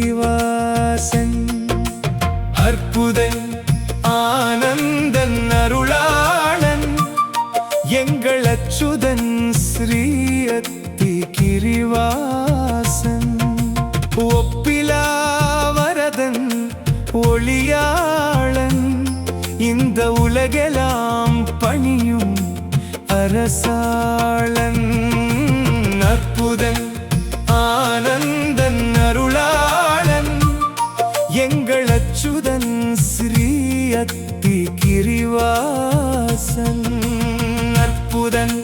கிரிவாசன். அற்புதன் ஆனந்தன் அருளாளன் எங்கள் அச்சுதன் ஸ்ரீ அத்தி கிரிவாசன். ஒப்பிலா வரதன் ஒளியாளன் இந்த உலகெல்லாம் பணியும் அரசாளன். அற்புதன் ஆனந்தன் அருளாளன் எங்கள் அச்சுதன் ஸ்ரீ அத்தி கிரிவாசன். அற்புதன்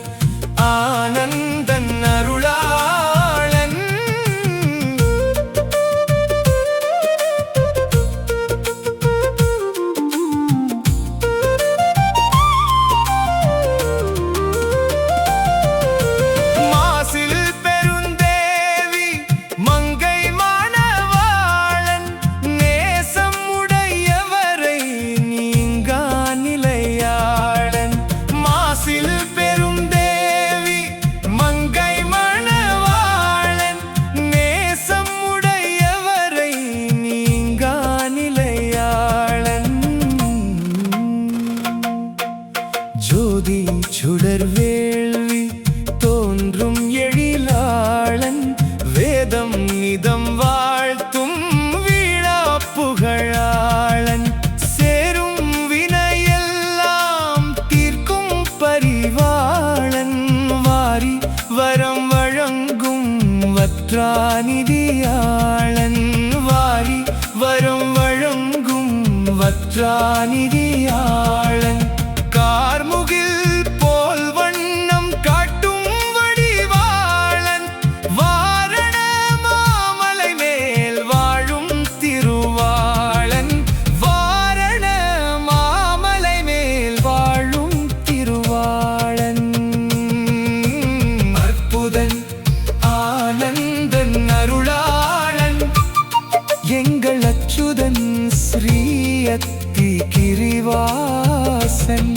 ஆனந்தன் அருளாளன். மாசில் பெருந்தேவி மங்கை மணவாளன் நேசம் உடையவரை நீங்கா நிலையாளன். மாசில் பெருந்தேவி மங்கை மணவாளன் நேசம் உடையவரை நீங்கா நிலையாளன். ஜோதி சுடர் வேள்வி தோன்றும் எழிலாளன் வேதம் நிதம் வாழ்த்தும் வீழா புகழாளன். சேரும் வினையெல்லாம் தீர்க்கும் பரிவாளன் வாரி வரம் வழங்கும் வற்றாநிதியாளன். வாரி வரம் வழங்கும் வற்றாநிதியாளன். கார்முகில் போல் வண்ணம் காட்டும் வடிவாளன் வாரண மாமலை மேல் வாழும் திருவாளன். வாரண மாமலை மேல் வாழும் திருவாளன். அற்புதன் ஆனந்தன் அருளாளன் எங்கள் அச்சுதன் ஸ்ரீ அத்தி கிரிவாசன்.